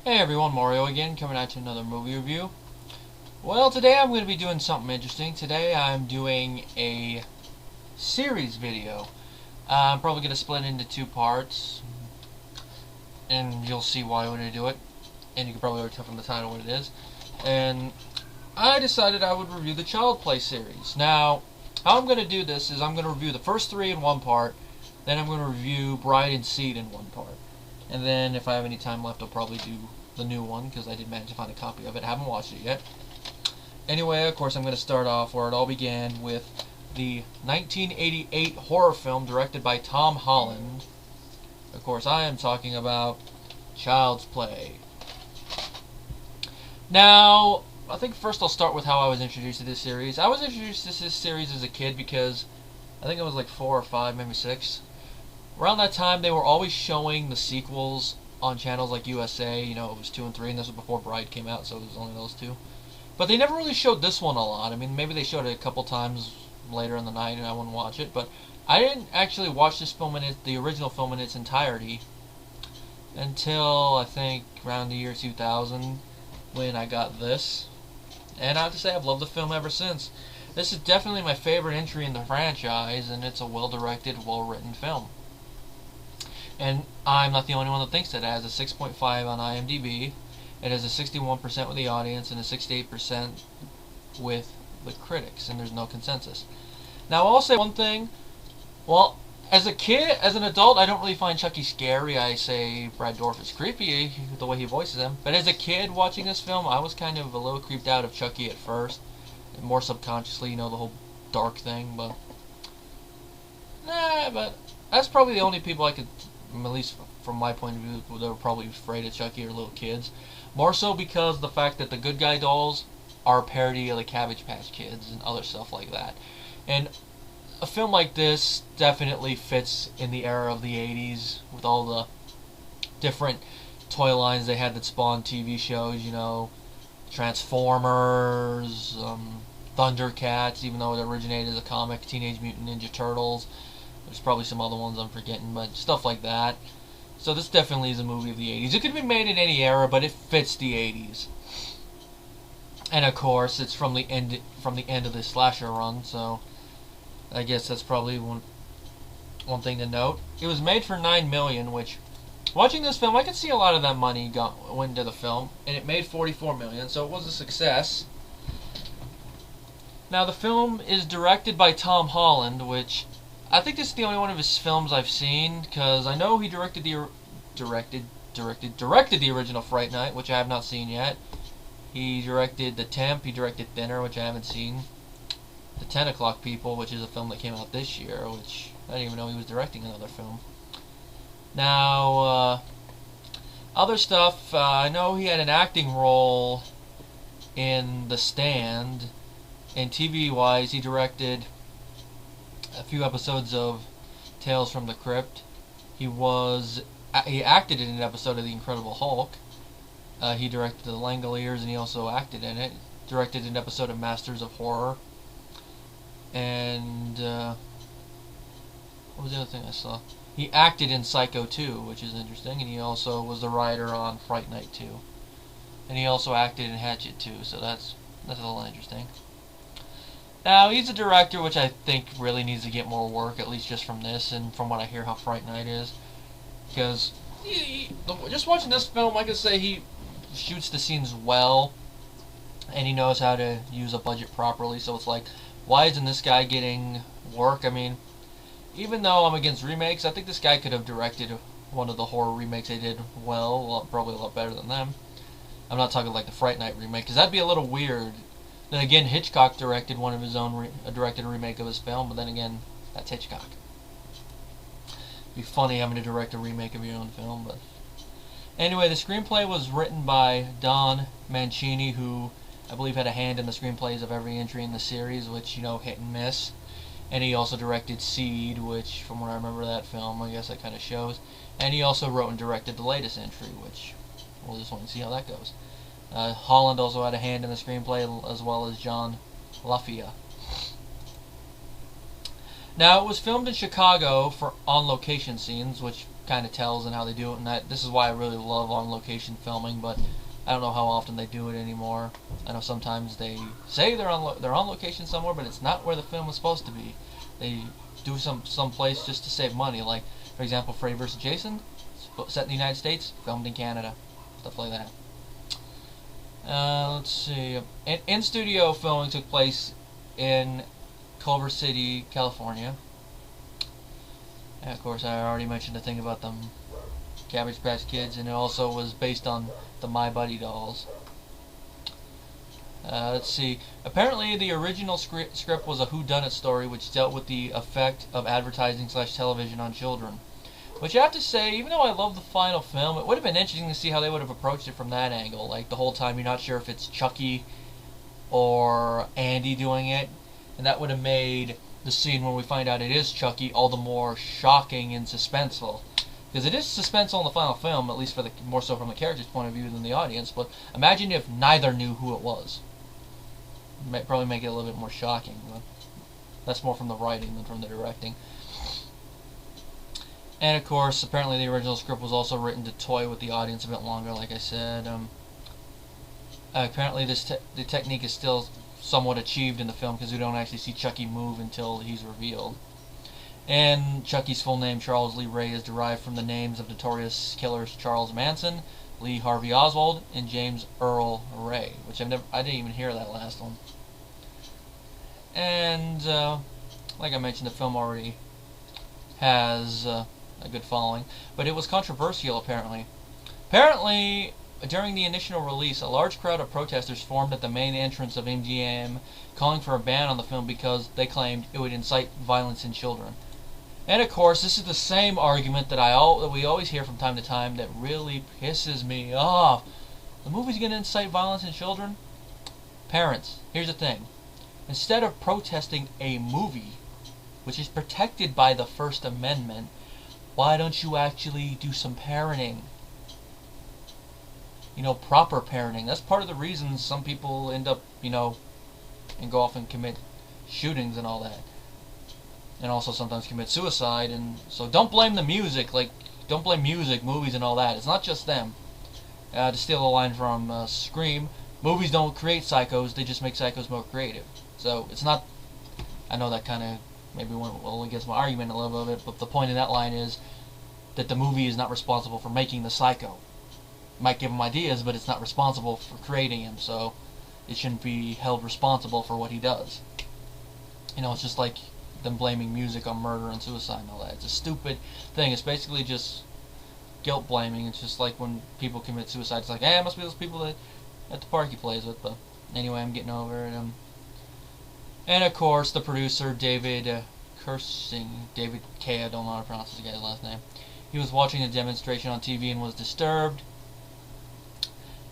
Hey everyone, Mario again, coming out to another movie review. Well, today I'm going to be doing something interesting. Today I'm doing a series video. I'm probably going to split it into two parts, and you'll see why when I do it. And you can probably already tell from the title what it is. And I decided I would review the Child Play series. Now, how I'm going to do this is I'm going to review the first three in one part, then I'm going to review Bride and Seed in one part. And then if I have any time left, I'll probably do the new one, because I did manage to find a copy of it. I haven't watched it yet. Anyway, of course, I'm going to start off where it all began with the 1988 horror film directed by Tom Holland. Of course, I am talking about Child's Play. Now, I think first I'll start with how I was introduced to this series. I was introduced to this series as a kid because I think I was like 4 or 5, maybe 6. Around that time, they were always showing the sequels on channels like USA. You know, it was 2 and 3, and this was before Bride came out, so it was only those two. But they never really showed this one a lot. I mean, maybe they showed it a couple times later in the night, and I wouldn't watch it. But I didn't actually watch this film the original film in its entirety until I think around the year 2000 when I got this. And I have to say, I've loved the film ever since. This is definitely my favorite entry in the franchise, and it's a well-directed, well-written film. And I'm not the only one that thinks that. It has a 6.5 on IMDb. It has a 61% with the audience and a 68% with the critics, and there's no consensus. Now, I'll say one thing. Well, as a kid, as an adult, I don't really find Chucky scary. I say Brad Dourif is creepy, the way he voices him. But as a kid watching this film, I was kind of a little creeped out of Chucky at first. And more subconsciously, you know, the whole dark thing. But that's probably the only people I could, at least from my point of view, that were probably afraid of Chucky or little kids. More so because of the fact that the Good Guy dolls are a parody of the Cabbage Patch Kids and other stuff like that. And a film like this definitely fits in the era of the 80s with all the different toy lines they had that spawned TV shows, you know, Transformers, Thundercats, even though it originated as a comic, Teenage Mutant Ninja Turtles. There's probably some other ones I'm forgetting, but stuff like that. So this definitely is a movie of the 80s. It could be made in any era, but it fits the 80s. And of course, it's from the end of the slasher run, so I guess that's probably one thing to note. It was made for $9 million, which, watching this film, I could see a lot of that money went into the film, and it made $44 million, so it was a success. Now, the film is directed by Tom Holland, which I think this is the only one of his films I've seen, because I know he directed the original Fright Night, which I have not seen yet. He directed The Temp, he directed Thinner, which I haven't seen. The 10 O'Clock People, which is a film that came out this year, which I didn't even know he was directing another film. Now, other stuff, I know he had an acting role in The Stand, and TV-wise, he directed a few episodes of Tales from the Crypt. He acted in an episode of The Incredible Hulk. He directed The Langoliers, and he also acted in it. Directed an episode of Masters of Horror. And what was the other thing I saw? He acted in Psycho 2, which is interesting, and he also was the writer on Fright Night 2. And he also acted in Hatchet 2, so that's a little interesting. Now, he's a director which I think really needs to get more work, at least just from this, and from what I hear how Fright Night is. Because, just watching this film, I could say he shoots the scenes well, and he knows how to use a budget properly, so it's like, why isn't this guy getting work? I mean, even though I'm against remakes, I think this guy could have directed one of the horror remakes they did well, probably a lot better than them. I'm not talking like the Fright Night remake, because that'd be a little weird. Then again, Hitchcock directed one of his own, directed a remake of his film, but then again, that's Hitchcock. It'd be funny having to direct a remake of your own film, but anyway, the screenplay was written by Don Mancini, who I believe had a hand in the screenplays of every entry in the series, which, you know, hit and miss. And he also directed Seed, which, from what I remember that film, I guess that kind of shows. And he also wrote and directed the latest entry, which we'll just want to see how that goes. Holland also had a hand in the screenplay, as well as John LaFia. Now, it was filmed in Chicago for on-location scenes, which kind of tells and how they do it, and this is why I really love on-location filming, but I don't know how often they do it anymore. I know sometimes they say they're on location somewhere, but it's not where the film is supposed to be. They do some place just to save money, like for example, Freddy vs. Jason, set in the United States, filmed in Canada, stuff like that. Let's see. In-studio filming took place in Culver City, California. And of course, I already mentioned the thing about them Cabbage Patch Kids, and it also was based on the My Buddy dolls. Let's see. Apparently, the original script was a whodunit story which dealt with the effect of advertising/television on children. Which I have to say, even though I love the final film, it would have been interesting to see how they would have approached it from that angle. Like, the whole time you're not sure if it's Chucky or Andy doing it. And that would have made the scene when we find out it is Chucky all the more shocking and suspenseful. Because it is suspenseful in the final film, at least for more so from the character's point of view than the audience. But imagine if neither knew who it was. It might probably make it a little bit more shocking. But that's more from the writing than from the directing. And of course, apparently the original script was also written to toy with the audience a bit longer, like I said. Apparently the technique is still somewhat achieved in the film because we don't actually see Chucky move until he's revealed. And Chucky's full name, Charles Lee Ray, is derived from the names of notorious killers Charles Manson, Lee Harvey Oswald, and James Earl Ray, which I didn't even hear that last one. And like I mentioned, the film already has a good following, but it was controversial apparently. Apparently, during the initial release, a large crowd of protesters formed at the main entrance of MGM, calling for a ban on the film because they claimed it would incite violence in children. And of course, this is the same argument that we always hear from time to time that really pisses me off. The movie's going to incite violence in children? Parents, here's the thing. Instead of protesting a movie, which is protected by the First Amendment, why don't you actually do some parenting? You know, proper parenting. That's part of the reason some people end up, you know, and go off and commit shootings and all that. And also sometimes commit suicide. And so don't blame the music, don't blame music, movies and all that. It's not just them. To steal a line from Scream, movies don't create psychos, they just make psychos more creative. So it's not, I know that kind of maybe went against my argument a little bit, but the point of that line is that the movie is not responsible for making the psycho. It might give him ideas, but it's not responsible for creating him, so it shouldn't be held responsible for what he does. You know, it's just like them blaming music on murder and suicide and all that. It's a stupid thing. It's basically just guilt blaming. It's just like when people commit suicide. It's like, hey, it must be those people that at the park he plays with. But anyway, I'm getting over it. And of course, the producer, David K. I don't know how to pronounce this guy's last name. He was watching the demonstration on TV and was disturbed.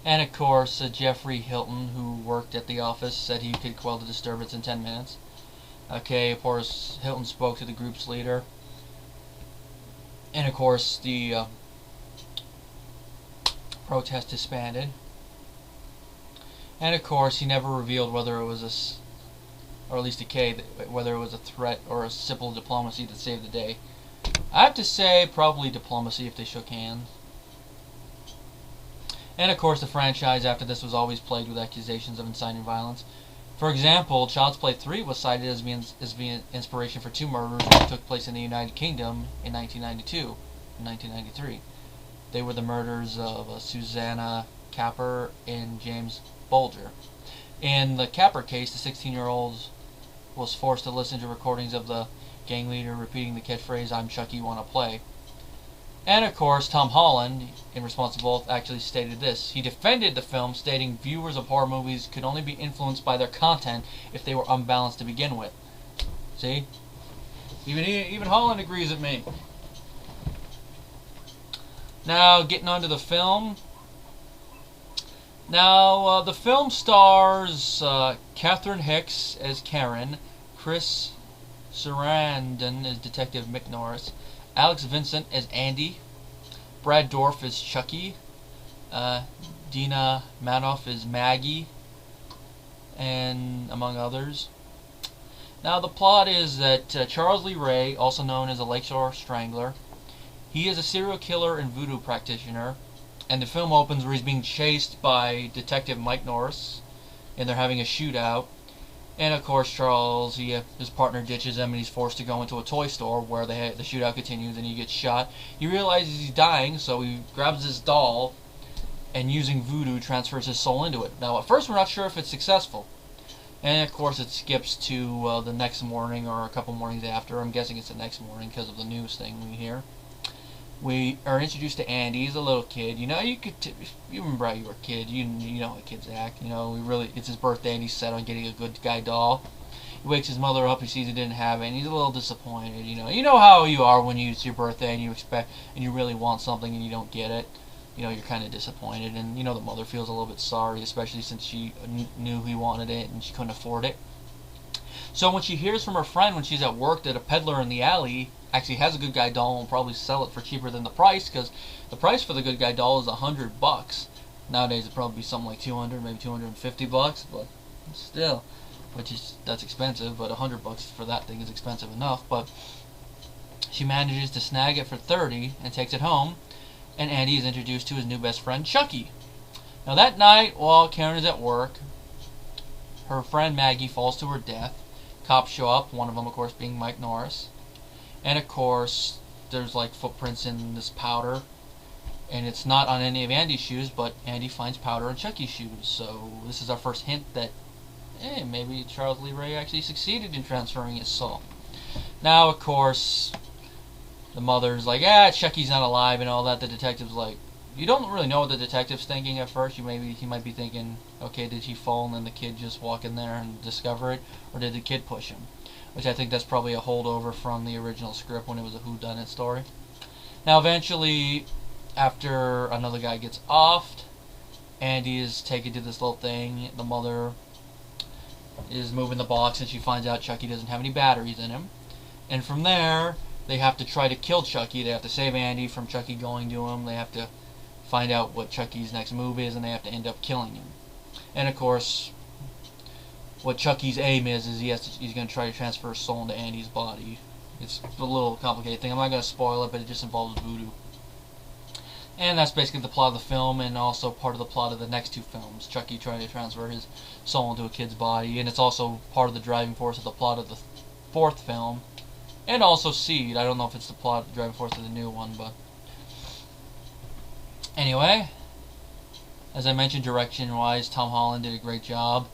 And of course, Jeffrey Hilton, who worked at the office, said he could quell the disturbance in 10 minutes. Okay, of course, Hilton spoke to the group's leader. And of course, the protest disbanded. And of course, he never revealed whether it was or at least to K, whether it was a threat or a simple diplomacy that saved the day. I have to say, probably diplomacy if they shook hands. And of course, the franchise after this was always plagued with accusations of inciting violence. For example, Child's Play 3 was cited as being inspiration for 2 murders that took place in the United Kingdom in 1992 and 1993. They were the murders of Susanna Capper and James Bulger. In the Capper case, the 16-year-old was forced to listen to recordings of the gang leader repeating the catchphrase, "I'm Chucky, wanna play?" And of course, Tom Holland, in response to both, actually stated this. He defended the film, stating viewers of horror movies could only be influenced by their content if they were unbalanced to begin with. See? Even Holland agrees with me. Now, getting onto the film. Now, the film stars Catherine Hicks as Karen, Chris Sarandon as Detective Mick Norris, Alex Vincent as Andy, Brad Dourif as Chucky, Dina Manoff as Maggie, and among others. Now the plot is that Charles Lee Ray, also known as the Lakeshore Strangler, He is a serial killer and voodoo practitioner, and the film opens where he's being chased by Detective Mike Norris, and they're having a shootout. And of course, Charles, his partner ditches him, and he's forced to go into a toy store where the shootout continues, and he gets shot. He realizes he's dying, so he grabs his doll, and using voodoo transfers his soul into it. Now, at first, we're not sure if it's successful. And of course, it skips to the next morning or a couple mornings after. I'm guessing it's the next morning because of the news thing we hear. We are introduced to Andy. He's a little kid. You know, you remember how you were a kid. You know how kids act. You know, it's his birthday and he's set on getting a good guy doll. He wakes his mother up. He sees he didn't have it, and he's a little disappointed. You know how you are when it's your birthday and you really want something and you don't get it. You know, you're kind of disappointed, and you know the mother feels a little bit sorry, especially since she knew he wanted it and she couldn't afford it. So when she hears from her friend when she's at work that a peddler in the alley actually has a good guy doll and will probably sell it for cheaper than the price, because the price for the good guy doll is $100. Nowadays it'd probably be something like 200, maybe $250, but still, that's expensive. But $100 for that thing is expensive enough. But she manages to snag it for $30 and takes it home, and Andy is introduced to his new best friend Chucky. Now that night, while Karen is at work, her friend Maggie falls to her death. Cops show up, one of them of course being Mike Norris. And of course, there's like footprints in this powder. And it's not on any of Andy's shoes, but Andy finds powder on Chucky's shoes. So this is our first hint that maybe Charles Lee Ray actually succeeded in transferring his soul. Now of course, the mother's like, Chucky's not alive and all that. The detective's like, you don't really know what the detective's thinking at first. He might be thinking, okay, did he fall and then the kid just walk in there and discover it? Or did the kid push him? Which I think that's probably a holdover from the original script when it was a whodunit story. Now eventually, after another guy gets offed, Andy is taken to this little thing. The mother is moving the box and she finds out Chucky doesn't have any batteries in him. And from there, they have to try to kill Chucky. They have to save Andy from Chucky going to him. They have to find out what Chucky's next move is, and they have to end up killing him. And of course, what Chucky's aim is he's going to try to transfer his soul into Andy's body. It's a little complicated thing. I'm not going to spoil it, but it just involves voodoo. And that's basically the plot of the film, and also part of the plot of the next two films. Chucky trying to transfer his soul into a kid's body, and it's also part of the driving force of the plot of the fourth film. And also Seed. I don't know if it's the plot, driving force of the new one, but anyway, as I mentioned, direction-wise, Tom Holland did a great job.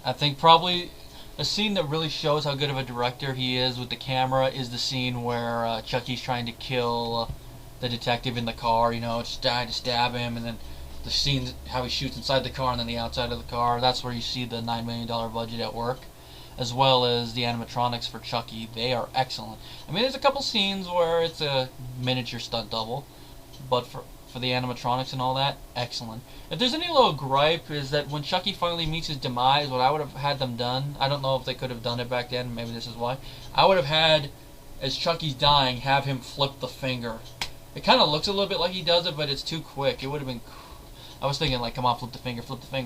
I think probably a scene that really shows how good of a director he is with the camera is the scene where Chucky's trying to kill the detective in the car. You know, just died to stab him, and then the scene how he shoots inside the car and then the outside of the car. That's where you see the $9 million budget at work, as well as the animatronics for Chucky. They are excellent. I mean, there's a couple scenes where it's a miniature stunt double, but for the animatronics and all that, excellent. If there's any little gripe, is that when Chucky finally meets his demise, what I would have had them done, I don't know if they could have done it back then, maybe this is why, I would have had, as Chucky's dying, have him flip the finger. It kind of looks a little bit like he does it, but it's too quick. It would have been, I was thinking like, come on, flip the finger,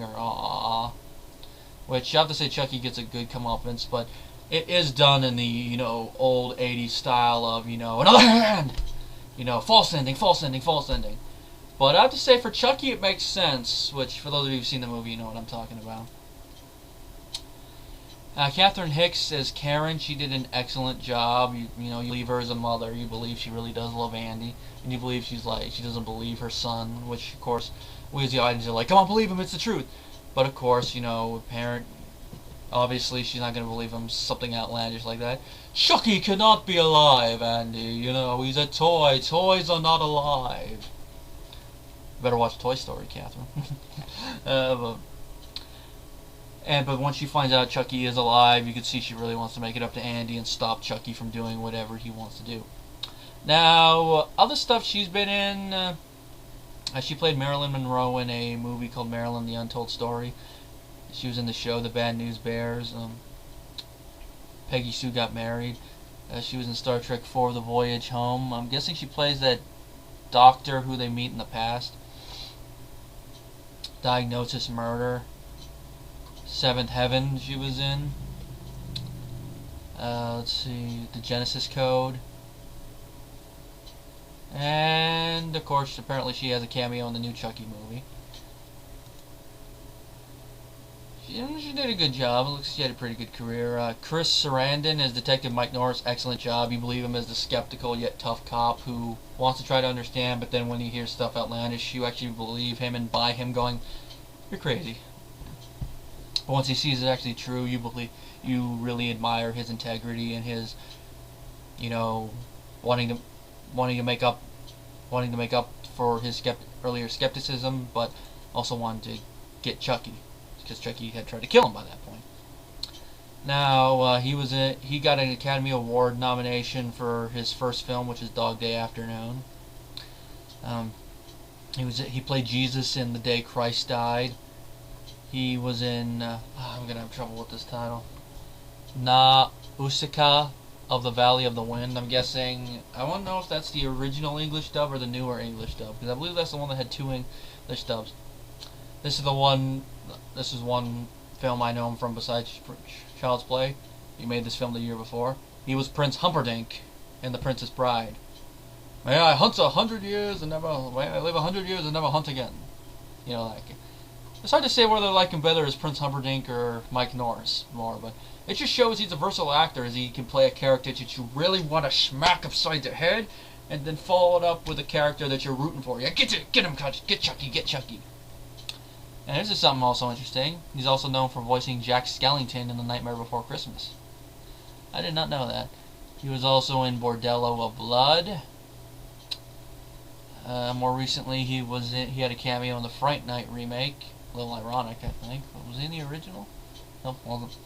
aww. Which, you have to say Chucky gets a good comeuppance, but it is done in the, old 80s style of, another hand! False ending. But I have to say, for Chucky, it makes sense, which, for those of you who've seen the movie, you know what I'm talking about. Catherine Hicks as Karen, she did an excellent job. You leave her as a mother. You believe she really does love Andy. And you believe she doesn't believe her son, which, of course, we as the audience are like, come on, believe him, it's the truth. But, of course, a parent, obviously, she's not going to believe him, something outlandish like that. Chucky cannot be alive, Andy. He's a toy. Toys are not alive. Better watch Toy Story, Catherine. But once she finds out Chucky is alive, you can see she really wants to make it up to Andy and stop Chucky from doing whatever he wants to do. Now, other stuff she's been in, she played Marilyn Monroe in a movie called Marilyn the Untold Story. She was in the show The Bad News Bears. Peggy Sue Got Married. She was in Star Trek IV The Voyage Home. I'm guessing she plays that doctor who they meet in the past. Diagnosis Murder. Seventh Heaven she was in. Let's see, The Genesis Code. And, of course, apparently she has a cameo in the new Chucky movie. She did a good job. It looks like she had a pretty good career. Chris Sarandon as Detective Mike Norris, excellent job. You believe him as the skeptical yet tough cop who wants to try to understand, but then when he hears stuff outlandish, you actually believe him and buy him going, you're crazy. But once he sees it actually true, you really admire his integrity and his, you know, wanting to make up for his earlier skepticism, but also wanting to get Chucky, because Chucky had tried to kill him by that point. Now he got an Academy Award nomination for his first film, which is Dog Day Afternoon. He played Jesus in The Day Christ Died. He was in I'm gonna have trouble with this title. Nausicaa of the Valley of the Wind. I'm guessing, I want to know if that's the original English dub or the newer English dub, because I believe that's the one that had two English dubs. This is one film I know him from besides Child's Play. He made this film the year before. He was Prince Humperdinck in The Princess Bride. May I live 100 years and never hunt again. You know, like, it's hard to say whether I like him better as Prince Humperdinck or Mike Norris more, but it just shows he's a versatile actor, as he can play a character that you really want to smack upside the head, and then follow it up with a character that you're rooting for. Yeah, get him, get Chucky. And this is something also interesting. He's also known for voicing Jack Skellington in The Nightmare Before Christmas. I did not know that. He was also in Bordello of Blood. More recently, he had a cameo in the Fright Night remake. A little ironic, I think. Was he in the original? No, wasn't.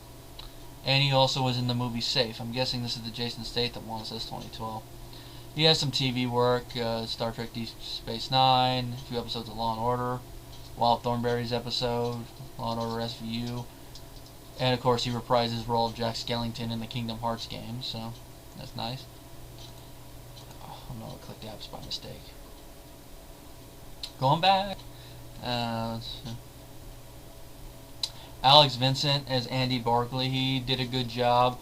And he also was in the movie Safe. I'm guessing this is the Jason Statham one. It says 2012. He has some TV work. Star Trek Deep Space Nine, a few episodes of Law and Order, Wild Thornberry's episode, Law and Order SVU, and of course he reprised his role of Jack Skellington in the Kingdom Hearts game. So that's nice. Oh no, I clicked apps by mistake. Going back. Let's see. Alex Vincent as Andy Barkley. He did a good job.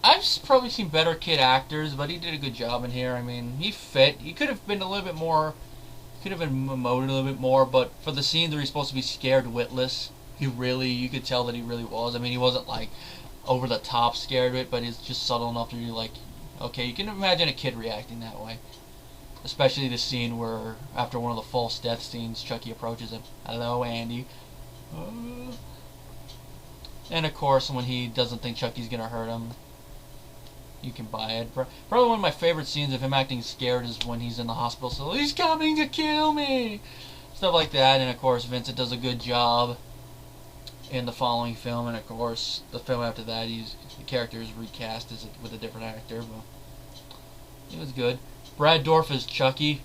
I've probably seen better kid actors, but he did a good job in here. I mean, he fit. He could have been a little bit more. Could have been emoted a little bit more, but for the scenes where he's supposed to be scared witless, you could tell that he really was. I mean, he wasn't like over the top scared of it, but he's just subtle enough to be like, okay, you can imagine a kid reacting that way. Especially the scene where, after one of the false death scenes, Chucky approaches him. Hello, Andy. And of course, when he doesn't think Chucky's gonna hurt him, you can buy it. Probably one of my favorite scenes of him acting scared is when he's in the hospital, so he's coming to kill me! Stuff like that, and of course, Vincent does a good job in the following film, and of course, the film after that, the character is recast with a different actor, but it was good. Brad Dourif as Chucky.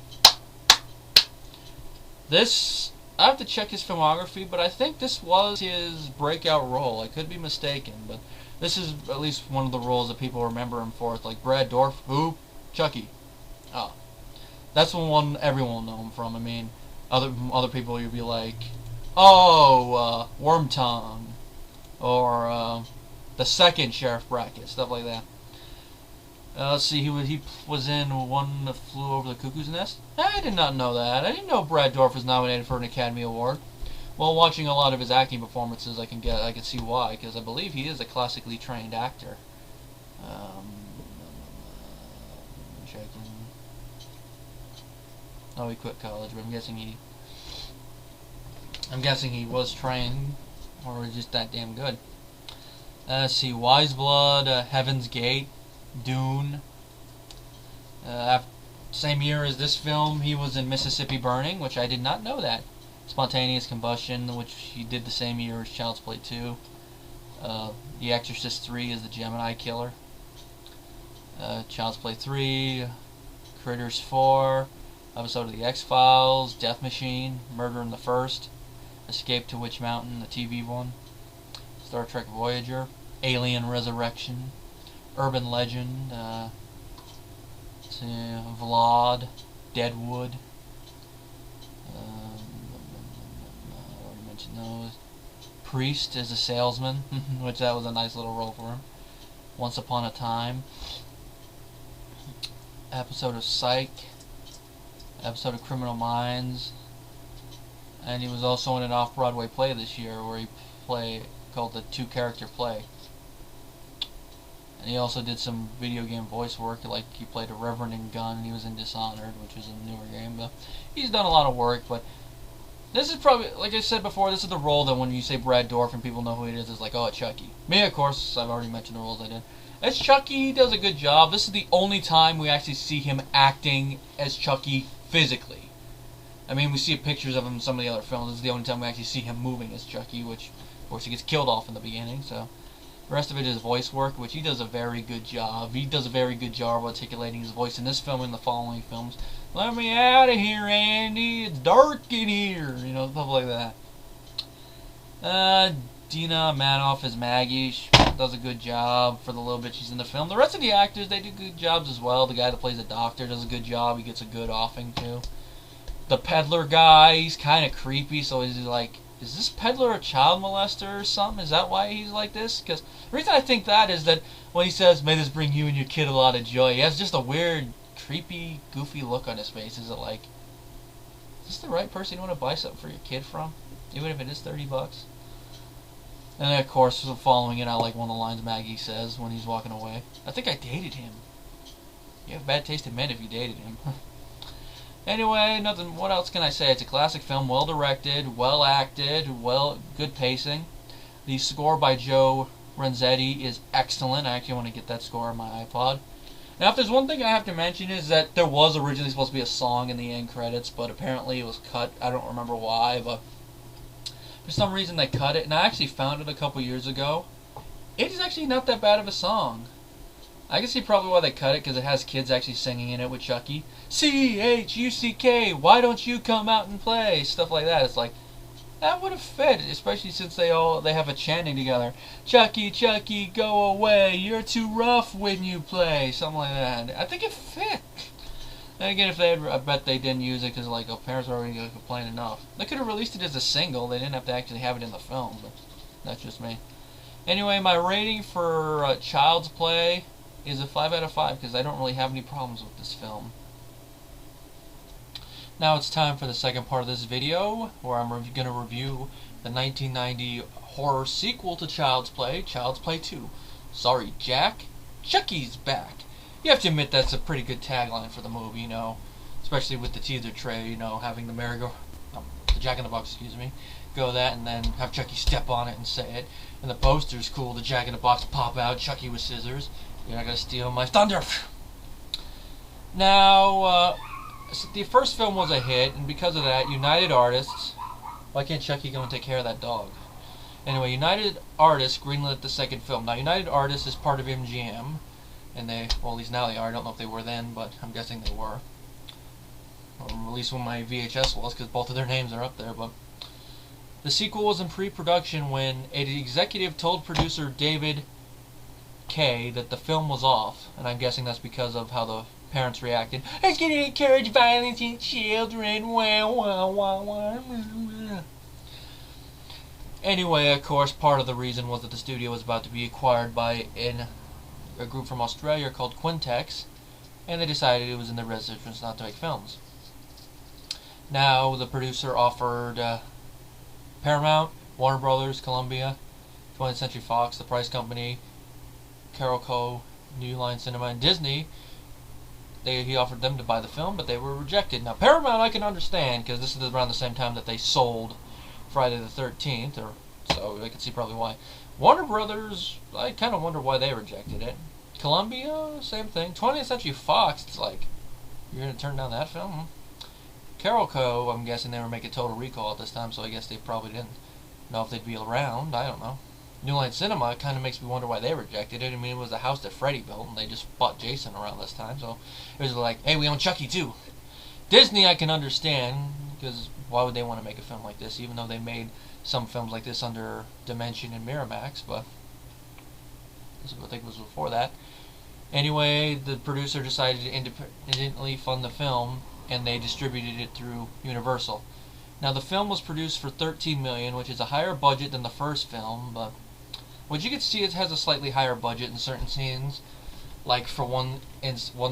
I have to check his filmography, but I think this was his breakout role. I could be mistaken, but this is at least one of the roles that people remember him for. It's like Brad Dourif, who? Chucky. Oh. That's the one everyone will know him from. I mean, other people you'd be like, oh, Wormtongue, or the second Sheriff Brackett, stuff like that. Let's see, he was in One That Flew Over the Cuckoo's Nest. I did not know that. I didn't know Brad Dourif was nominated for an Academy Award. Well, watching a lot of his acting performances, I can see why, because I believe he is a classically trained actor. Checking. Oh, he quit college, but I'm guessing he was trained, or was just that damn good. Let's see, Wise Blood, Heaven's Gate, Dune. Same year as this film, he was in Mississippi Burning, which I did not know that. Spontaneous Combustion, which he did the same year as Child's Play 2. The Exorcist 3 is the Gemini Killer. Child's Play 3, Critters 4, episode of The X-Files, Death Machine, Murder in the First, Escape to Witch Mountain, the TV one, Star Trek Voyager, Alien Resurrection, Urban Legend, Vlad, Deadwood, I already mentioned those. Priest as a salesman, which that was a nice little role for him. Once Upon a Time. episode of Psych, episode of Criminal Minds, and he was also in an off-Broadway play this year where he played called the Two Character Play. And he also did some video game voice work, like he played a Reverend in Gun, and he was in Dishonored, which was a newer game. But he's done a lot of work, but this is probably, like I said before, this is the role that when you say Brad Dourif and people know who it is, it's like, oh, it's Chucky. Me, of course, I've already mentioned the roles I did. As Chucky, he does a good job. This is the only time we actually see him acting as Chucky physically. I mean, we see pictures of him in some of the other films. This is the only time we actually see him moving as Chucky, which, of course, he gets killed off in the beginning, so... The rest of it is voice work, which he does a very good job. He does a very good job of articulating his voice in this film and the following films. Let me out of here, Andy. It's dark in here. You know, stuff like that. Dina Manoff as Maggie. She does a good job for the little bit she's in the film. The rest of the actors, they do good jobs as well. The guy that plays the doctor does a good job. He gets a good offing, too. The peddler guy, he's kind of creepy, so he's like... Is this peddler a child molester or something? Is that why he's like this? Because the reason I think that is that when he says, may this bring you and your kid a lot of joy, he has just a weird, creepy, goofy look on his face. Is it like, is this the right person you want to buy something for your kid from? Even if it is $30? And then, of course, following it, I like one of the lines Maggie says when he's walking away. I think I dated him. You have bad taste in men if you dated him. Anyway, nothing. What else can I say? It's a classic film, well directed, well acted, good pacing. The score by Joe Renzetti is excellent. I actually want to get that score on my iPod. Now, if there's one thing I have to mention is that there was originally supposed to be a song in the end credits, but apparently it was cut. I don't remember why, but for some reason they cut it. And I actually found it a couple years ago. It is actually not that bad of a song. I can see probably why they cut it, because it has kids actually singing in it with Chucky. C-H-U-C-K, why don't you come out and play? Stuff like that. It's like, that would have fit, especially since they have a chanting together. Chucky, Chucky, go away, you're too rough when you play. Something like that. I think it fit. And again, if they had, I bet they didn't use it because like our parents were already complaining enough. They could have released it as a single. They didn't have to actually have it in the film, but that's just me. Anyway, my rating for Child's Play is a 5 out of 5 because I don't really have any problems with this film. Now it's time for the second part of this video where I'm going to review the 1990 horror sequel to Child's Play, Child's Play 2. Sorry, Jack, Chucky's back. You have to admit that's a pretty good tagline for the movie, you know, especially with the teaser tray, you know, having the the Jack in the Box, excuse me, go that and then have Chucky step on it and say it. And the poster's cool, the Jack in the Box pop out, Chucky with scissors. You're not going to steal my thunder. Now, so the first film was a hit, and because of that, United Artists... Why can't Chucky go and take care of that dog? Anyway, United Artists greenlit the second film. Now, United Artists is part of MGM, and they... Well, at least now they are. I don't know if they were then, but I'm guessing they were. Or at least when my VHS was, because both of their names are up there, but... The sequel was in pre-production when an executive told producer David K that the film was off, and I'm guessing that's because of how the parents reacted. It's going to encourage violence in children. Wah, wah, wah, wah. Anyway, of course, part of the reason was that the studio was about to be acquired by a group from Australia called Quintex, and they decided it was in their best interest not to make films. Now, the producer offered Paramount, Warner Brothers, Columbia, 20th Century Fox, The Price Company, Carolco, New Line Cinema, and Disney. He offered them to buy the film, but they were rejected. Now, Paramount I can understand, because this is around the same time that they sold Friday the 13th, so I can see probably why. Warner Brothers, I kind of wonder why they rejected it. Columbia, same thing. 20th Century Fox, it's like, you're going to turn down that film? Carolco, I'm guessing they were making Total Recall at this time, so I guess they probably didn't know if they'd be around. I don't know. New Line Cinema kind of makes me wonder why they rejected it. I mean, it was the house that Freddy built, and they just bought Jason around this time, so it was like, hey, we own Chucky too. Disney I can understand, because why would they want to make a film like this, even though they made some films like this under Dimension and Miramax, but this is what I think was before that. Anyway, the producer decided to independently fund the film, and they distributed it through Universal. Now, the film was produced for $13 million, which is a higher budget than the first film, but what you can see, it has a slightly higher budget in certain scenes. Like for one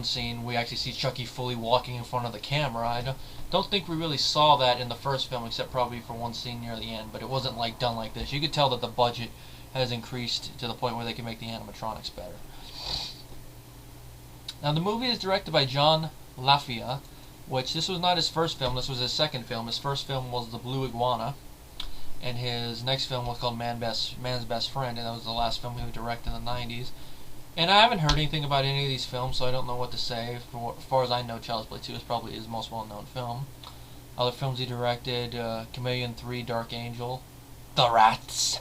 scene, we actually see Chucky fully walking in front of the camera. I don't think we really saw that in the first film, except probably for one scene near the end. But it wasn't like done like this. You could tell that the budget has increased to the point where they can make the animatronics better. Now the movie is directed by John Lafia, which this was not his first film. This was his second film. His first film was The Blue Iguana, and his next film was called Man's Best Friend, and that was the last film he would direct in the 90s. And I haven't heard anything about any of these films, so I don't know what to say. As far as I know, Child's Play 2 is probably his most well-known film. Other films he directed, Chameleon 3, Dark Angel, The Rats,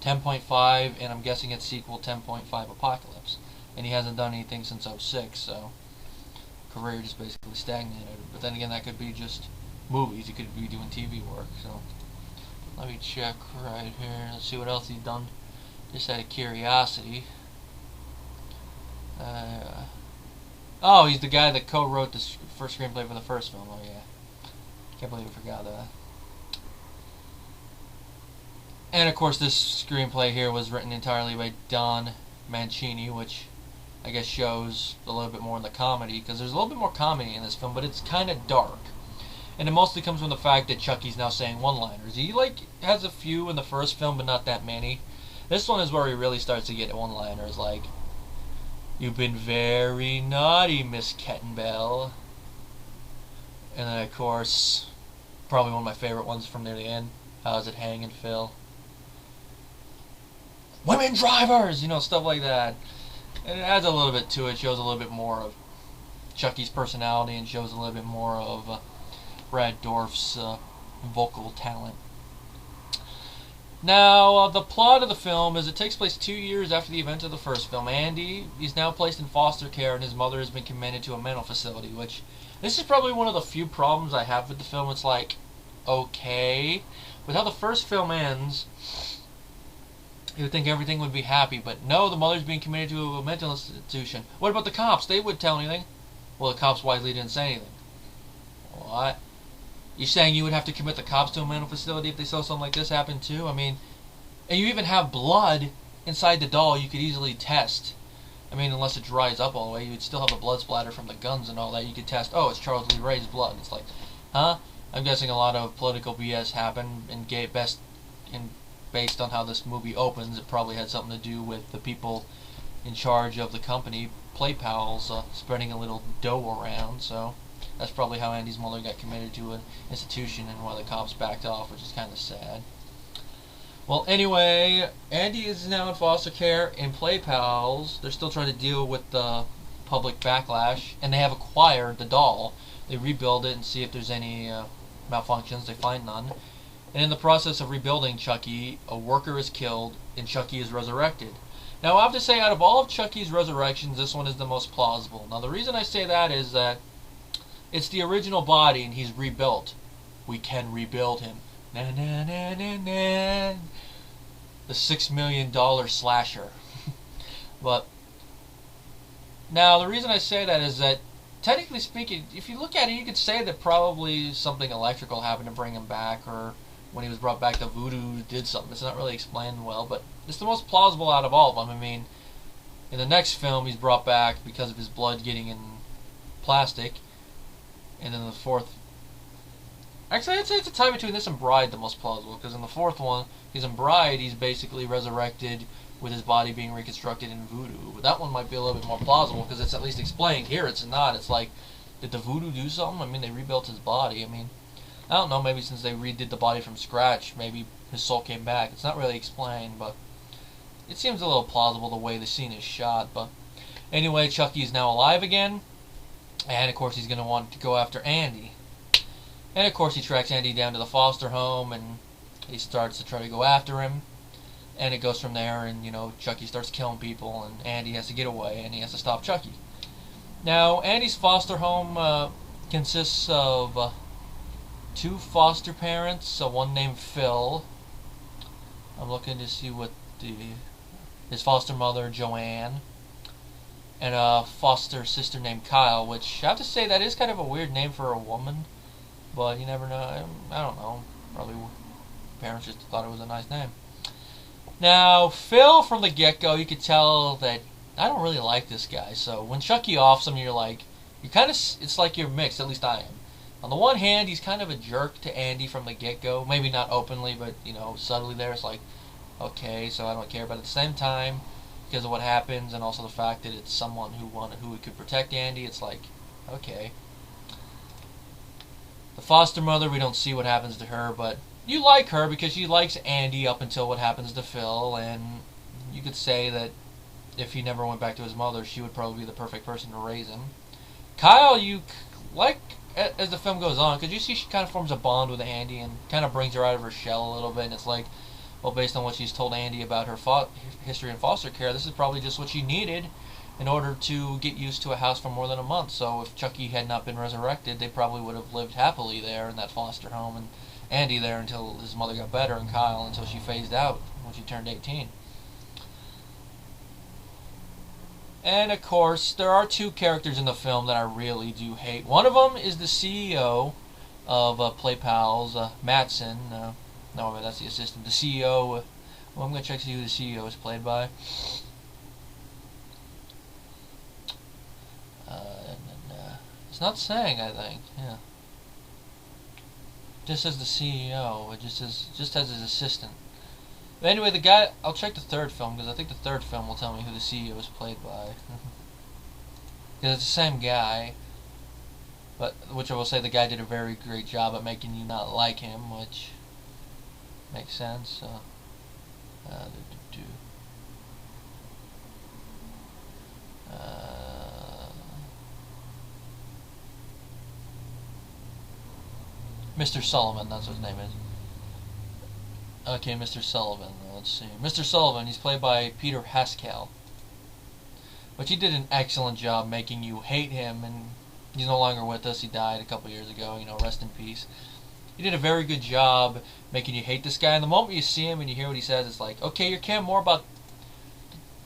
10.5, and I'm guessing its sequel, 10.5 Apocalypse. And he hasn't done anything since '06, so career just basically stagnated. But then again, that could be just movies. He could be doing TV work. So let me check right here. Let's see what else he's done. Just out of curiosity. Oh, he's the guy that co-wrote the first screenplay for the first film. Oh yeah, can't believe I forgot that. And of course, this screenplay here was written entirely by Don Mancini, which I guess shows a little bit more in the comedy, because there's a little bit more comedy in this film, but it's kind of dark. And it mostly comes from the fact that Chucky's now saying one-liners. He has a few in the first film, but not that many. This one is where he really starts to get one-liners, like, "You've been very naughty, Miss Kettenbell." And then, of course, probably one of my favorite ones from near the end, "How's it hanging, Phil?" "Women drivers!" Stuff like that. And it adds a little bit to it, shows a little bit more of Chucky's personality, and shows a little bit more of Brad Dourif's vocal talent. Now, the plot of the film is it takes place 2 years after the events of the first film. Andy is now placed in foster care, and his mother has been committed to a mental facility, which, this is probably one of the few problems I have with the film. It's like, okay, with how the first film ends, you would think everything would be happy, but no, the mother's being committed to a mental institution. What about the cops? They wouldn't tell anything. Well, the cops wisely didn't say anything. What? You're saying you would have to commit the cops to a mental facility if they saw something like this happen too? I mean, and you even have blood inside the doll you could easily test. I mean, unless it dries up all the way, you would still have the blood splatter from the guns and all that. You could test, oh, it's Charles Lee Ray's blood. It's like, huh? I'm guessing a lot of political BS happened, and based on how this movie opens, it probably had something to do with the people in charge of the company, PlayPals, spreading a little dough around. So that's probably how Andy's mother got committed to an institution, and why the cops backed off, which is kind of sad. Well, anyway, Andy is now in foster care in PlayPals. They're still trying to deal with the public backlash, and they have acquired the doll. They rebuild it and see if there's any malfunctions. They find none. And in the process of rebuilding Chucky, a worker is killed, and Chucky is resurrected. Now, I have to say, out of all of Chucky's resurrections, this one is the most plausible. Now, the reason I say that is that it's the original body, and he's rebuilt. We can rebuild him. Na na na na na. The $6 million slasher. But now, the reason I say that is that, technically speaking, if you look at it, you could say that probably something electrical happened to bring him back, or when he was brought back, the voodoo did something. It's not really explained well, but it's the most plausible out of all of them. I mean, in the next film, he's brought back because of his blood getting in plastic, and then the fourth... Actually, I'd say it's a tie between this and Bride the most plausible, because in the fourth one, he's in Bride, he's basically resurrected with his body being reconstructed in voodoo. But that one might be a little bit more plausible, because it's at least explained. Here, it's not. It's like, did the voodoo do something? I mean, they rebuilt his body. I mean, I don't know, maybe since they redid the body from scratch, maybe his soul came back. It's not really explained, but it seems a little plausible the way the scene is shot. But anyway, Chucky is now alive again, and of course he's going to want to go after Andy. And of course he tracks Andy down to the foster home, and he starts to try to go after him. And it goes from there, and Chucky starts killing people, and Andy has to get away, and he has to stop Chucky. Now, Andy's foster home consists of 2 foster parents, one named Phil. I'm looking to see what his foster mother, Joanne, and a foster sister named Kyle, which I have to say that is kind of a weird name for a woman, but you never know. I don't know. Probably parents just thought it was a nice name. Now, Phil, from the get-go, you could tell that I don't really like this guy. So when Chucky offs him, you're kind of, it's like you're mixed. At least I am. On the one hand, he's kind of a jerk to Andy from the get-go. Maybe not openly, but subtly there. It's like, okay, so I don't care. But at the same time, because of what happens, and also the fact that it's someone who could protect Andy, it's like, okay. The foster mother, we don't see what happens to her, but you like her because she likes Andy up until what happens to Phil, and you could say that if he never went back to his mother, she would probably be the perfect person to raise him. Kyle, you like as the film goes on, because you see she kind of forms a bond with Andy and kind of brings her out of her shell a little bit, and it's like, well, based on what she's told Andy about her history in foster care, this is probably just what she needed in order to get used to a house for more than a month. So if Chucky had not been resurrected, they probably would have lived happily there in that foster home, and Andy there until his mother got better, and Kyle until she phased out when she turned 18. And of course, there are two characters in the film that I really do hate. One of them is the CEO of Play Pals, Mattson. No, that's the assistant. The CEO. Well, I'm gonna check to see who the CEO is played by. It's not saying, I think. Yeah. Just as the CEO. It just has his assistant. But anyway, the guy, I'll check the third film, because I think the third film will tell me who the CEO is played by. Because it's the same guy, but which I will say the guy did a very great job at making you not like him, which makes sense. Mr. Sullivan, that's what his name is. Okay, Mr. Sullivan. Let's see. Mr. Sullivan, he's played by Peter Haskell. But he did an excellent job making you hate him, and he's no longer with us. He died a couple years ago, rest in peace. He did a very good job making you hate this guy. And the moment you see him and you hear what he says, it's like, okay, you're caring more about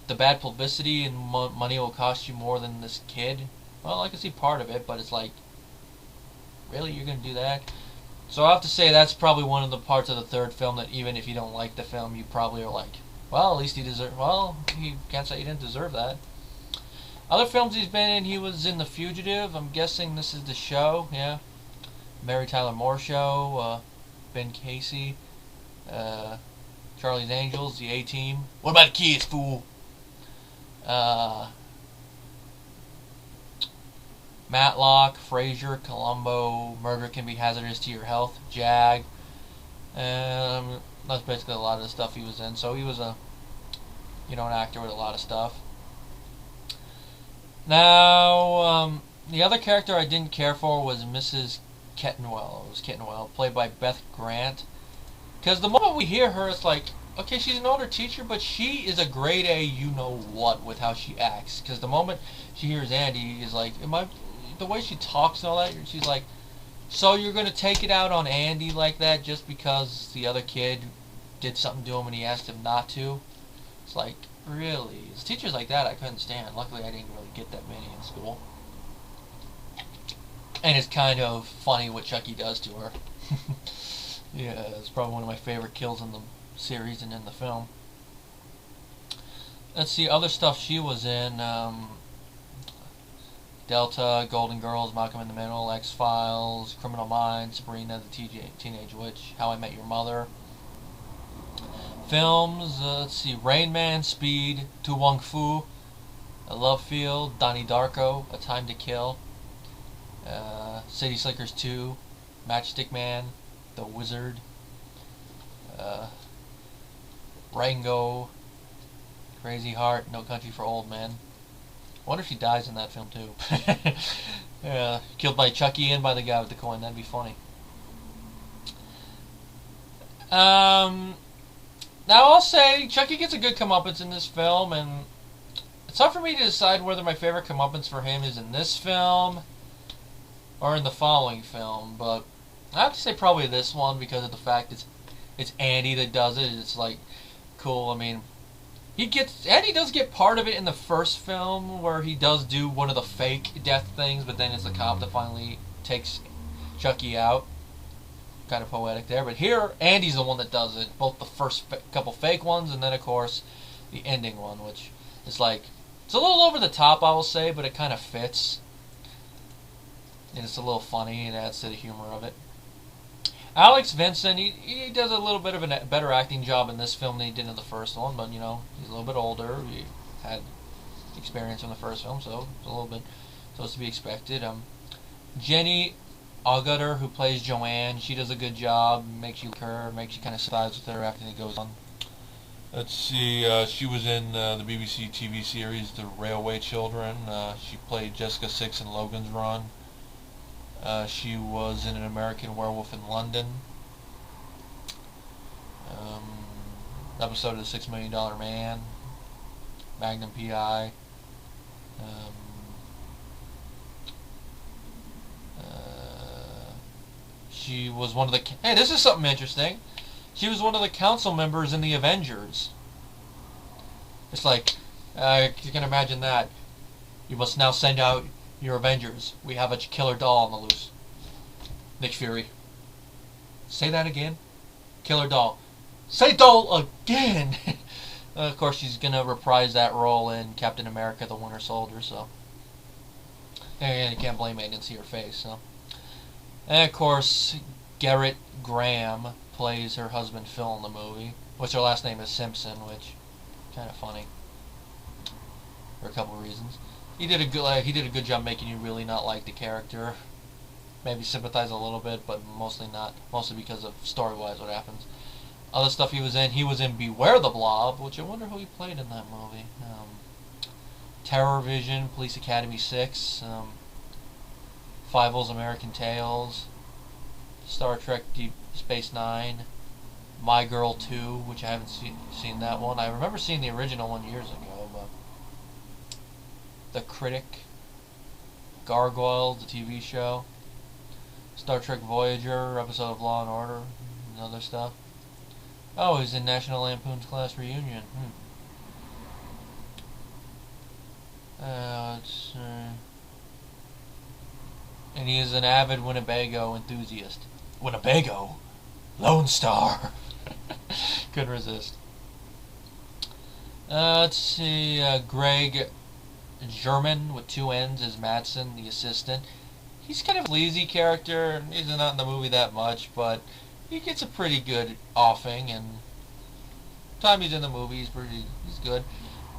the bad publicity and money will cost you more than this kid. Well, I can see part of it, but it's like, really, you're going to do that? So I have to say that's probably one of the parts of the third film that even if you don't like the film, you probably are like, well, at least he deserved. Well, you can't say he didn't deserve that. Other films he's been in, he was in The Fugitive. I'm guessing this is The Show, yeah. Mary Tyler Moore Show, Ben Casey, Charlie's Angels, The A-Team. What about the kids, fool? Matlock, Frasier, Columbo, Murder Can Be Hazardous to Your Health, Jag. That's basically a lot of the stuff he was in. So he was an actor with a lot of stuff. Now, the other character I didn't care for was Mrs. Kettenwell. It was Kettenwell, played by Beth Grant. Because the moment we hear her, it's like, okay, she's an older teacher, but she is a grade A you-know-what with how she acts. Because the moment she hears Andy, is like, the way she talks and all that, she's like, so you're going to take it out on Andy like that just because the other kid did something to him and he asked him not to? It's like, really? It's teachers like that I couldn't stand. Luckily, I didn't really get that many in school. And it's kind of funny what Chucky does to her. Yeah, it's probably one of my favorite kills in the series and in the film. Let's see, other stuff she was in. Delta, Golden Girls, Malcolm in the Middle, X-Files, Criminal Minds, Sabrina the Teenage Witch, How I Met Your Mother. Films, let's see, Rain Man, Speed, To Wong Fu, A Love Field, Donnie Darko, A Time to Kill, City Slickers 2, Matchstick Man, The Wizard, Rango, Crazy Heart, No Country for Old Men. I wonder if she dies in that film too. Yeah, killed by Chucky and by the guy with the coin. That'd be funny. Now I'll say Chucky gets a good comeuppance in this film, and it's hard for me to decide whether my favorite comeuppance for him is in this film or in the following film. But I have to say probably this one because of the fact it's Andy that does it. It's like cool. I mean, Andy does get part of it in the first film where he does do one of the fake death things, but then it's the cop that finally takes Chucky out. Kind of poetic there, but here Andy's the one that does it. Both the first couple fake ones, and then of course the ending one, which is like It's a little over the top, I will say, but it kind of fits. And it's a little funny and adds to the humor of it. Alex Vincent, he does a little bit of a better acting job in this film than he did in the first one, but, you know, he's a little bit older. He had experience from the first film, so it's a little bit supposed to be expected. Jenny Agutter, who plays Joanne, she does a good job, makes you like her, makes you kind of sympathize with her after it goes on. Let's see, she was in the BBC TV series The Railway Children. She played Jessica Six in Logan's Run. She was in An American Werewolf in London. Episode of The $6 Million Man. Magnum P.I. She was one of the... Hey, this is something interesting. She was one of the council members in the Avengers. It's like, you can imagine that. You must now send out your Avengers. We have a killer doll on the loose. Nick Fury. Say that again. Killer doll. Say doll again! Of course, she's going to reprise that role in Captain America the Winter Soldier, so... And you can't blame me, I didn't see her face, so... And of course, Gerrit Graham plays her husband Phil in the movie, which her last name is Simpson, which kind of funny for a couple of reasons. He did a good job making you really not like the character, maybe sympathize a little bit, but mostly not, mostly because of story-wise what happens. Other stuff he was in Beware the Blob, which I wonder who he played in that movie. Terror Vision, Police Academy 6. Fievel's American Tales, Star Trek Deep Space Nine, My Girl 2, which I haven't seen that one. I remember seeing the original one years ago, but The Critic, Gargoyles, the TV show, Star Trek Voyager, episode of Law and Order, and other stuff. Oh, he's in National Lampoon's Class Reunion. Let's see. And he is an avid Winnebago enthusiast. Winnebago? Lone Star. Couldn't resist. Let's see. Greg German with 2 N's is Madsen, the assistant. He's kind of a lazy character. He's not in the movie that much, but he gets a pretty good offing. And the time he's in the movie, he's good.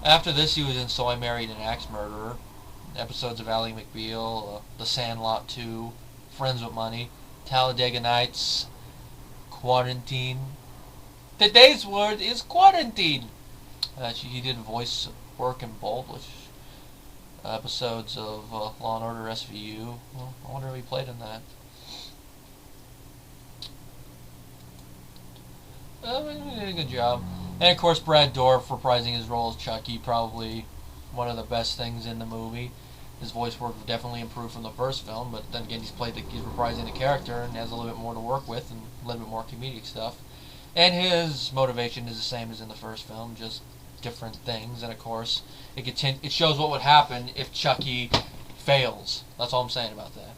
After this, he was in So I Married an Axe Murderer. Episodes of Ally McBeal, The Sandlot 2, Friends with Money, Talladega Nights, Quarantine. Today's word is quarantine. He did voice work in both episodes of Law and Order SVU. Well, I wonder if he played in that. He did a good job. And of course, Brad Dourif reprising his role as Chucky, probably one of the best things in the movie. His voice work definitely improved from the first film, but then again, he's reprising the character and has a little bit more to work with and a little bit more comedic stuff. And his motivation is the same as in the first film, just different things. And of course, it shows what would happen if Chucky fails. That's all I'm saying about that.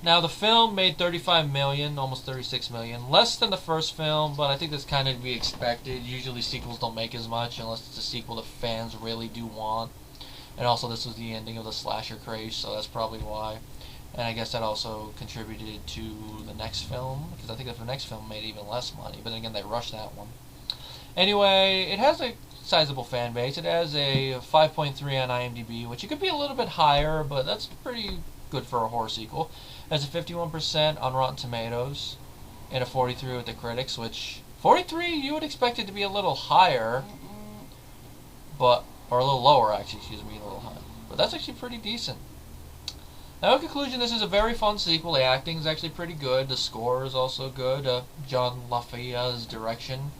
Now, the film made $35 million, almost $36 million, less than the first film, but I think that's kind of to be expected. Usually sequels don't make as much unless it's a sequel the fans really do want. And also, this was the ending of the slasher craze, so that's probably why. And I guess that also contributed to the next film, because I think the next film made even less money, but then again, they rushed that one. Anyway, it has a sizable fan base. It has a 5.3 on IMDb, which it could be a little bit higher, but that's pretty good for a horror sequel. It has a 51% on Rotten Tomatoes, and a 43 with the critics, which 43 you would expect it to be a little higher, but or a little lower actually, excuse me, a little higher. But that's actually pretty decent. Now, in conclusion, this is a very fun sequel. The acting is actually pretty good. The score is also good. John LaFaya's direction.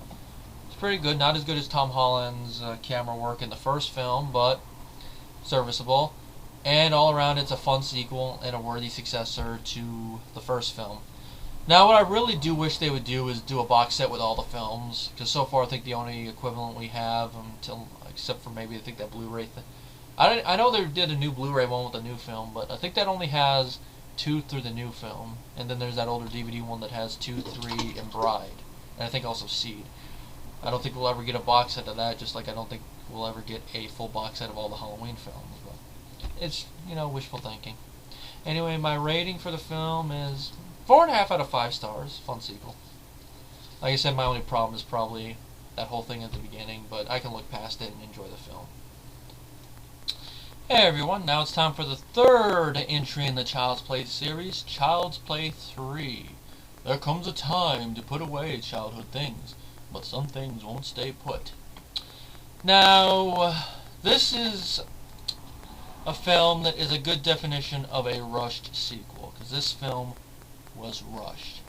It's pretty good. Not as good as Tom Holland's camera work in the first film, but serviceable. And all around, it's a fun sequel and a worthy successor to the first film. Now, what I really do wish they would do is do a box set with all the films, because so far I think the only equivalent we have, except for maybe I think that Blu-ray thing. I know they did a new Blu-ray one with a new film, but I think that only has 2 through the new film, and then there's that older DVD one that has 2, 3, and Bride, and I think also Seed. I don't think we'll ever get a box set of that, just like I don't think we'll ever get a full box set of all the Halloween films. But it's, wishful thinking. Anyway, my rating for the film is 4.5 out of 5 stars. Fun sequel. Like I said, my only problem is probably that whole thing at the beginning, but I can look past it and enjoy the film. Hey everyone, now it's time for the third entry in the Child's Play series, Child's Play 3. There comes a time to put away childhood things, but some things won't stay put. Now, this is a film that is a good definition of a rushed sequel, because this film was rushed.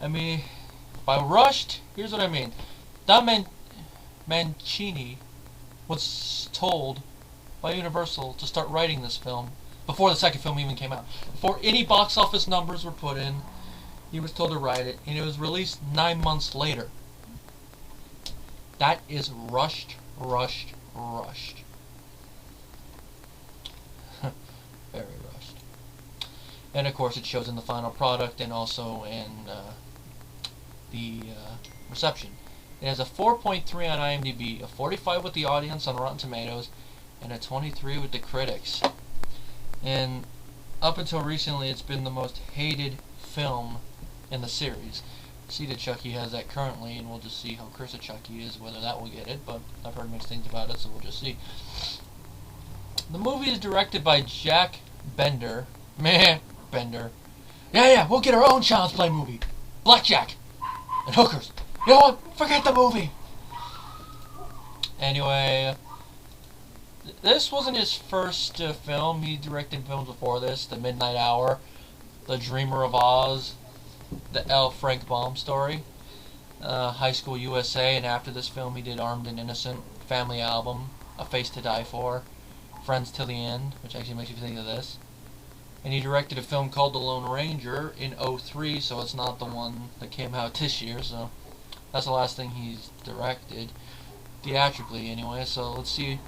I mean, by rushed, here's what I mean. Don Mancini was told by Universal to start writing this film before the second film even came out. Before any box office numbers were put in, he was told to write it, and it was released 9 months later. That is rushed, rushed, rushed. Very rushed. And of course it shows in the final product and also in the reception. It has a 4.3 on IMDb, a 45 with the audience on Rotten Tomatoes, and a 23 with the critics. And up until recently, it's been the most hated film in the series. Seed of Chucky has that currently, and we'll just see how Curse of Chucky is, whether that will get it, but I've heard mixed things about it, so we'll just see. The movie is directed by Jack Bender. Bender. Yeah, we'll get our own Child's Play movie. Blackjack. And hookers. You know what? Forget the movie. Anyway, this wasn't his first film. He directed films before this. The Midnight Hour, The Dreamer of Oz, the L. Frank Baum Story, High School USA, and after this film he did Armed and Innocent, Family Album, A Face to Die For, Friends Till the End, which actually makes you think of this. And he directed a film called The Lone Ranger in '03, so it's not the one that came out this year, so that's the last thing he's directed, theatrically anyway, so let's see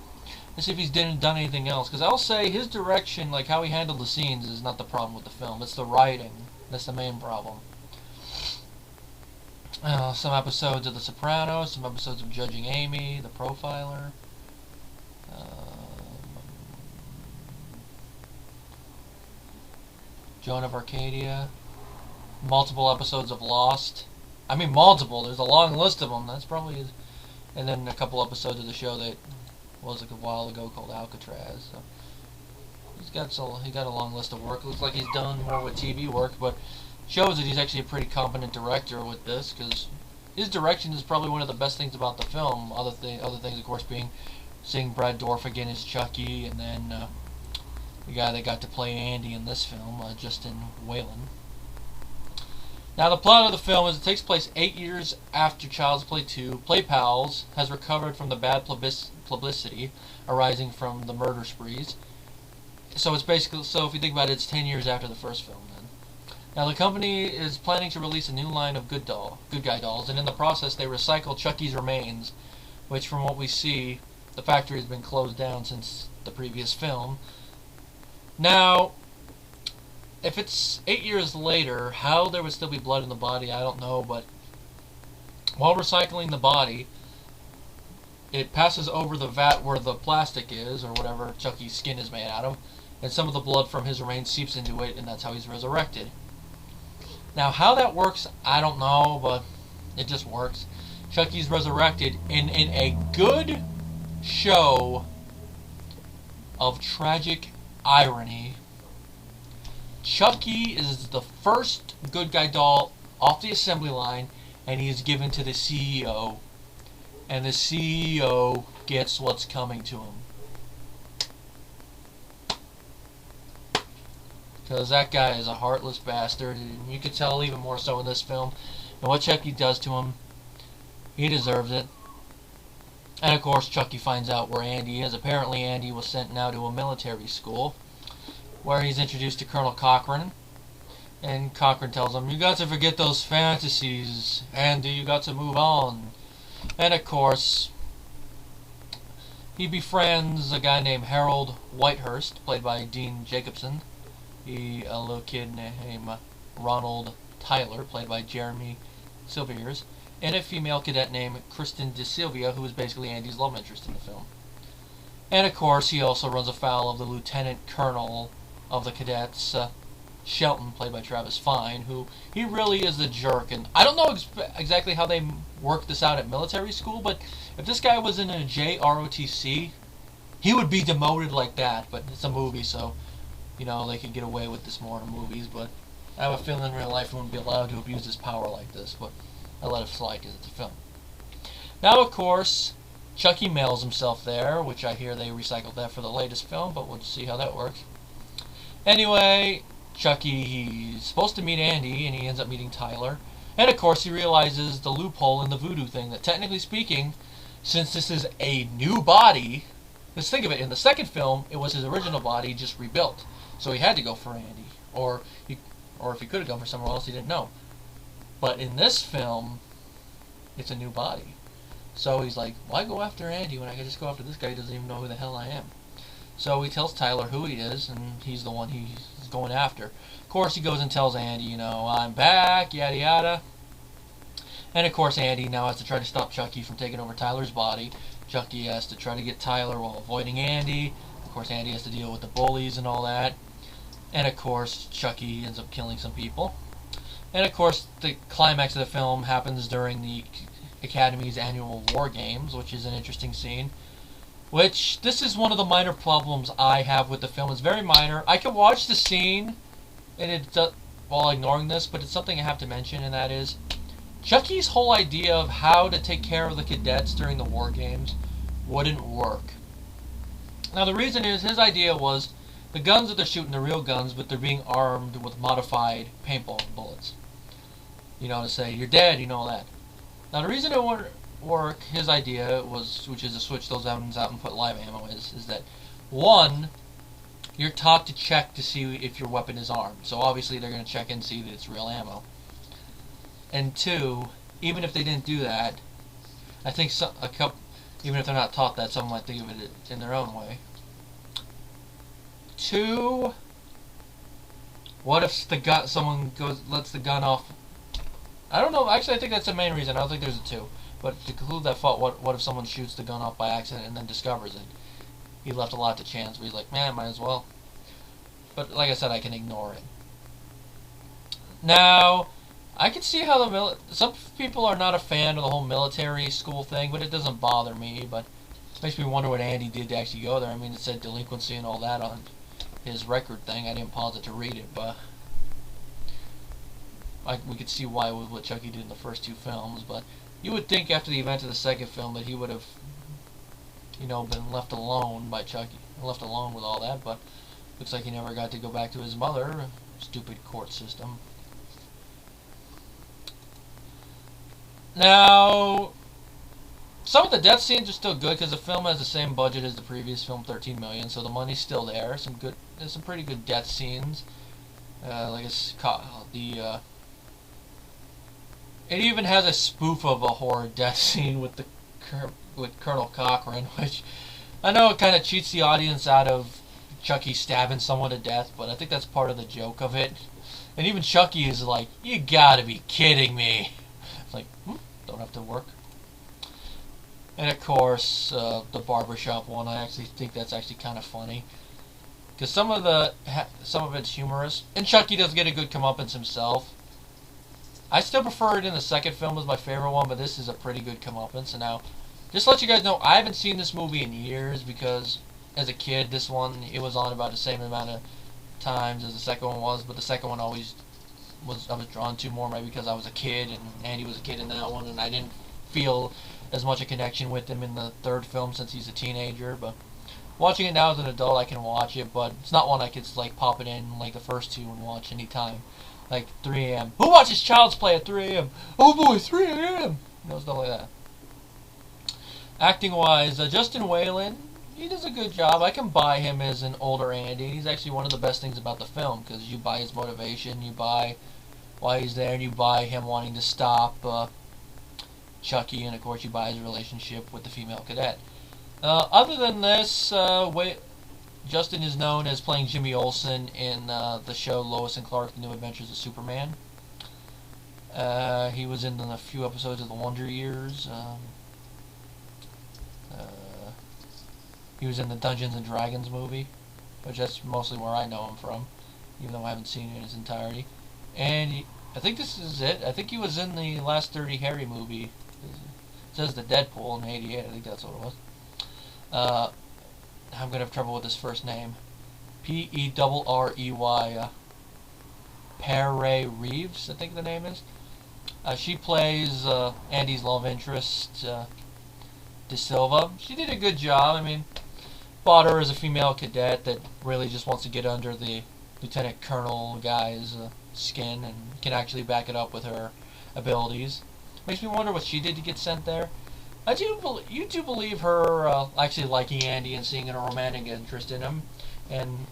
if he's done anything else, because I'll say his direction, like how he handled the scenes, is not the problem with the film, it's the writing, that's the main problem. Some episodes of The Sopranos, some episodes of Judging Amy, The Profiler, Joan of Arcadia, multiple episodes of Lost. I mean multiple, there's a long list of them, that's probably his, and then a couple episodes of the show that was like a while ago called Alcatraz. So he got a long list of work. Looks like he's done more with TV work, but shows that he's actually a pretty competent director with this, because his direction is probably one of the best things about the film. Other things, of course, being seeing Brad Dourif again as Chucky, and then the guy that got to play Andy in this film, Justin Whalen. Now, the plot of the film is it takes place 8 years after Child's Play 2. Play Pals has recovered from the bad publicity arising from the murder sprees. So it's basically, so if you think about it, it's 10 years after the first film then. Now, the company is planning to release a new line of good guy dolls, and in the process they recycle Chucky's remains, which from what we see, the factory has been closed down since the previous film. Now, if it's 8 years later, how there would still be blood in the body, I don't know, but while recycling the body, it passes over the vat where the plastic is, or whatever Chucky's skin is made out of, and some of the blood from his remains seeps into it, and that's how he's resurrected. Now, how that works, I don't know, but it just works. Chucky's resurrected, and in a good show of tragic irony, Chucky is the first good guy doll off the assembly line, and he is given to the CEO, and the CEO gets what's coming to him. Because that guy is a heartless bastard, and you can tell even more so in this film. And what Chucky does to him, he deserves it. And of course, Chucky finds out where Andy is. Apparently, Andy was sent now to a military school, where he's introduced to Colonel Cochran. And Cochran tells him, "You got to forget those fantasies, Andy, you got to move on." And of course, he befriends a guy named Harold Whitehurst, played by Dean Jacobson. A little kid named Ronald Tyler, played by Jeremy Silvers. and a female cadet named Kristen DeSilvia, who is basically Andy's love interest in the film. And of course, he also runs afoul of the lieutenant colonel of the cadets, Shelton, played by Travis Fiennes, who he really is the jerk. And I don't know exactly how they work this out at military school, but if this guy was in a JROTC, he would be demoted like that. But it's a movie, so you know they could get away with this more in movies. But I have a feeling in real life he wouldn't be allowed to abuse his power like this. But I let it slide because it's a film. Now, of course, Chucky mails himself there, which I hear they recycled that for the latest film, but we'll see how that works. Anyway, Chucky, he's supposed to meet Andy, and he ends up meeting Tyler. And of course, he realizes the loophole in the voodoo thing, that technically speaking, since this is a new body, let's think of it, in the second film, it was his original body just rebuilt. So he had to go for Andy. Or if he could have gone for somewhere else, he didn't know. But in this film, it's a new body. So he's like, why go after Andy when I can just go after this guy who doesn't even know who the hell I am? So he tells Tyler who he is, and he's the one he's going after. Of course, he goes and tells Andy, you know, I'm back, yada yada. And of course, Andy now has to try to stop Chucky from taking over Tyler's body. Chucky has to try to get Tyler while avoiding Andy. Of course, Andy has to deal with the bullies and all that. And of course, Chucky ends up killing some people. And of course, the climax of the film happens during the Academy's annual war games, which is an interesting scene. Which, this is one of the minor problems I have with the film. It's very minor. I can watch the scene and while ignoring this, but it's something I have to mention, and that is Chucky's whole idea of how to take care of the cadets during the war games wouldn't work. Now, the reason is his idea was the guns that they're shooting, the real guns, but they're being armed with modified paintball bullets. You know, to say, you're dead, you know that. Now, the reason it wouldn't work, his idea was, which is to switch those guns out and put live ammo, is that, one, you're taught to check to see if your weapon is armed. So obviously they're going to check and see that it's real ammo. And two, even if they didn't do that, I think even if they're not taught that, some might think of it in their own way. Two, what if someone lets the gun off? I don't know. Actually, I think that's the main reason. I don't think there's a two. But to conclude that thought, what if someone shoots the gun off by accident and then discovers it? He left a lot to chance, but he's like, man, might as well. But like I said, I can ignore it. Now, I can see how some people are not a fan of the whole military school thing, but it doesn't bother me. But it makes me wonder what Andy did to actually go there. I mean, it said delinquency and all that on his record thing. I didn't pause it to read it, but we could see why with what Chucky did in the first two films. But you would think after the event of the second film that he would have, you know, been left alone by Chucky, left alone with all that. But looks like he never got to go back to his mother. Stupid court system. Now, some of the death scenes are still good because the film has the same budget as the previous film, $13 million, so the money's still there. There's some pretty good death scenes. It even has a spoof of a horror death scene with Colonel Cochran, which I know it kind of cheats the audience out of Chucky stabbing someone to death, but I think that's part of the joke of it. And even Chucky is like, you gotta be kidding me. It's like, don't have to work. And of course, the barbershop one, I actually think that's actually kind of funny. Because some of it's humorous. And Chucky does get a good comeuppance himself. I still prefer it in the second film as my favorite one, but this is a pretty good comeuppance. And now, just to let you guys know, I haven't seen this movie in years because as a kid, this one, it was on about the same amount of times as the second one was, but the second one I was drawn to more maybe because I was a kid and Andy was a kid in that one, and I didn't feel as much a connection with him in the third film since he's a teenager. But watching it now as an adult, I can watch it, but it's not one I could like pop it in like the first two and watch anytime. Like 3 a.m. Who watches Child's Play at 3 a.m.? Oh boy, 3 a.m. No, stuff like that. Acting wise, Justin Whalen, he does a good job. I can buy him as an older Andy. He's actually one of the best things about the film because you buy his motivation, you buy why he's there, and you buy him wanting to stop Chucky, and of course you buy his relationship with the female cadet. Other than this, Justin is known as playing Jimmy Olsen in the show Lois and Clark: The New Adventures of Superman. He was in a few episodes of The Wonder Years. He was in the Dungeons and Dragons movie, which that's mostly where I know him from, even though I haven't seen it in its entirety. And I think this is it. I think he was in the last Dirty Harry movie. It says the Deadpool in '88. I think that's what it was. I'm gonna have trouble with his first name. P-E-R-R-E-Y. Pere Reeves, I think the name is. She plays Andy's love interest, De Silva. She did a good job. I mean, bought her as a female cadet that really just wants to get under the lieutenant colonel guy's skin and can actually back it up with her abilities. Makes me wonder what she did to get sent there. You do believe her actually liking Andy and seeing a romantic interest in him, and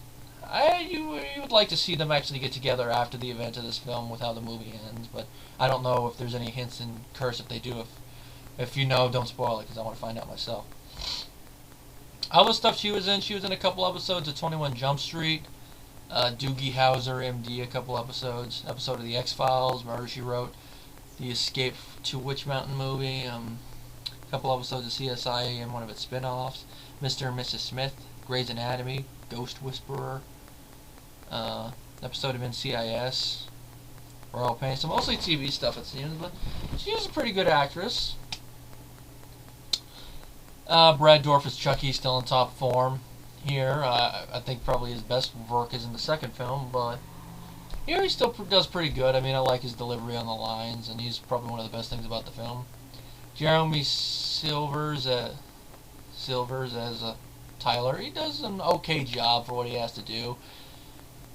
you would like to see them actually get together after the event of this film with how the movie ends, but I don't know if there's any hints in Curse if they do. If you know, don't spoil it because I want to find out myself. Other stuff she was in a couple episodes of 21 Jump Street, Doogie Howser, MD, a couple episode of The X-Files, Murder, She Wrote, the Escape to Witch Mountain movie, a couple episodes of CSI and one of its spin-offs, Mr. and Mrs. Smith, Grey's Anatomy, Ghost Whisperer, episode of NCIS, Royal Pain, so mostly TV stuff it seems, but she's a pretty good actress. Brad Dourif as Chucky, still in top form here. I think probably his best work is in the second film, but here he still does pretty good. I mean, I like his delivery on the lines, and he's probably one of the best things about the film. Jeremy Silvers as Tyler. He does an okay job for what he has to do.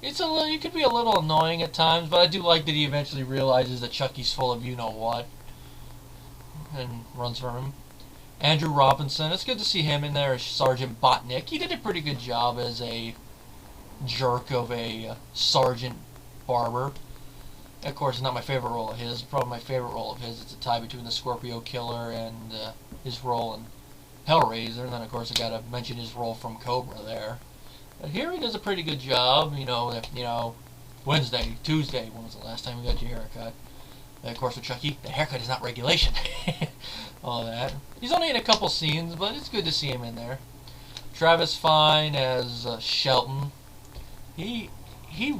He could be a little annoying at times, but I do like that he eventually realizes that Chucky's full of you-know-what and runs from him. Andrew Robinson, it's good to see him in there as Sergeant Botnick. He did a pretty good job as a jerk of a Sergeant Barber. Of course, not my favorite role of his. Probably my favorite role of his is a tie between the Scorpio Killer and his role in Hellraiser. And then, of course, I gotta mention his role from Cobra there. But here he does a pretty good job. You know, Wednesday, Tuesday. When was the last time you got your haircut? And of course, with Chucky, the haircut is not regulation. All that. He's only in a couple scenes, but it's good to see him in there. Travis Fiennes as Shelton. He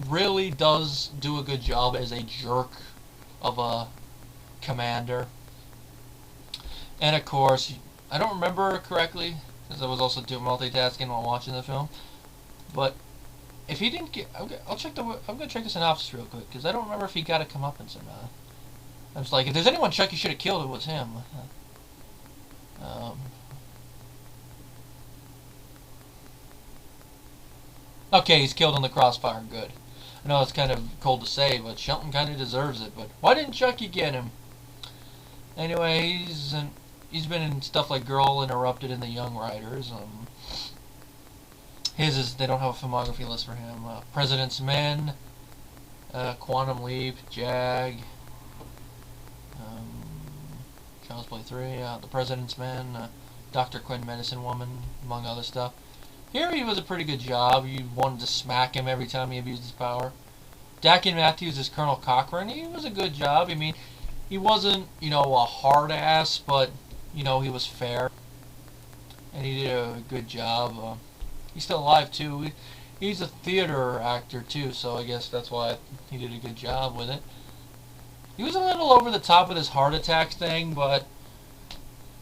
really does do a good job as a jerk of a commander. And of course, I don't remember correctly, because I was also doing multitasking while watching the film. But if he didn't get, I'm gonna check the synopsis real quick because I don't remember if he got a comeuppance or not. I was like, if there's anyone Chucky should have killed, it was him. Okay, he's killed in the crossfire. Good. I know it's kind of cold to say, but Shelton kind of deserves it. But why didn't Chucky get him? Anyway, he's been in stuff like Girl Interrupted and The Young Riders. His is, they don't have a filmography list for him. President's Men, Quantum Leap, Jag, Child's Play 3, The President's Men, Dr. Quinn, Medicine Woman, among other stuff. Here he was a pretty good job. You wanted to smack him every time he abused his power. Dakin Matthews as Colonel Cochran. He was a good job. I mean, he wasn't, a hard ass, but, he was fair. And he did a good job. He's still alive, too. He's a theater actor, too, so I guess that's why he did a good job with it. He was a little over the top with his heart attack thing, but,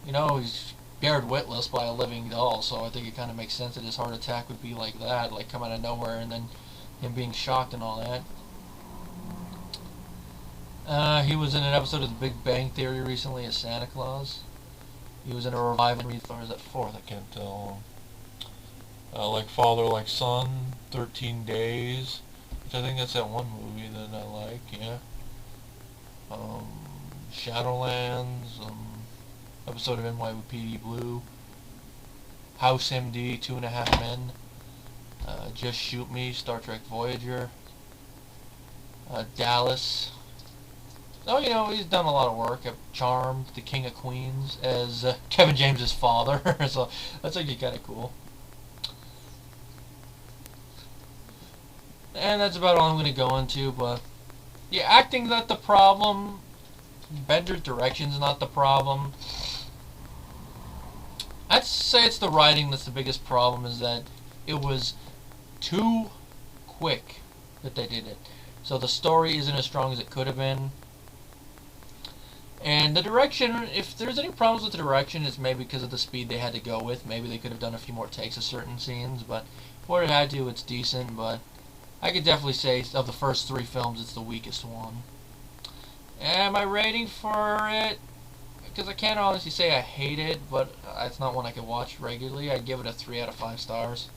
he's scared witless by a living doll, so I think it kind of makes sense that his heart attack would be like that, like come out of nowhere, and then him being shocked and all that. He was in an episode of The Big Bang Theory recently as Santa Claus. He was in a revival, or is that fourth? I can't tell. Like Father, Like Son, 13 Days, which I think that's that one movie that I like, yeah. Shadowlands, episode of NYPD Blue, House MD, 2.5 Men, Just Shoot Me, Star Trek Voyager, Dallas. Oh, he's done a lot of work. Charmed, The King of Queens, as Kevin James's father, so that's actually kind of cool. And that's about all I'm going to go into, but yeah, acting's not the problem. Bender's direction's not the problem. I'd say it's the writing that's the biggest problem, is that it was too quick that they did it. So the story isn't as strong as it could have been. And the direction, if there's any problems with the direction, it's maybe because of the speed they had to go with. Maybe they could have done a few more takes of certain scenes, but what it had to, it's decent. But I could definitely say of the first 3 films, it's the weakest one. And my rating for it, because I can't honestly say I hate it, but it's not one I can watch regularly, I'd give it a 3 out of 5 stars.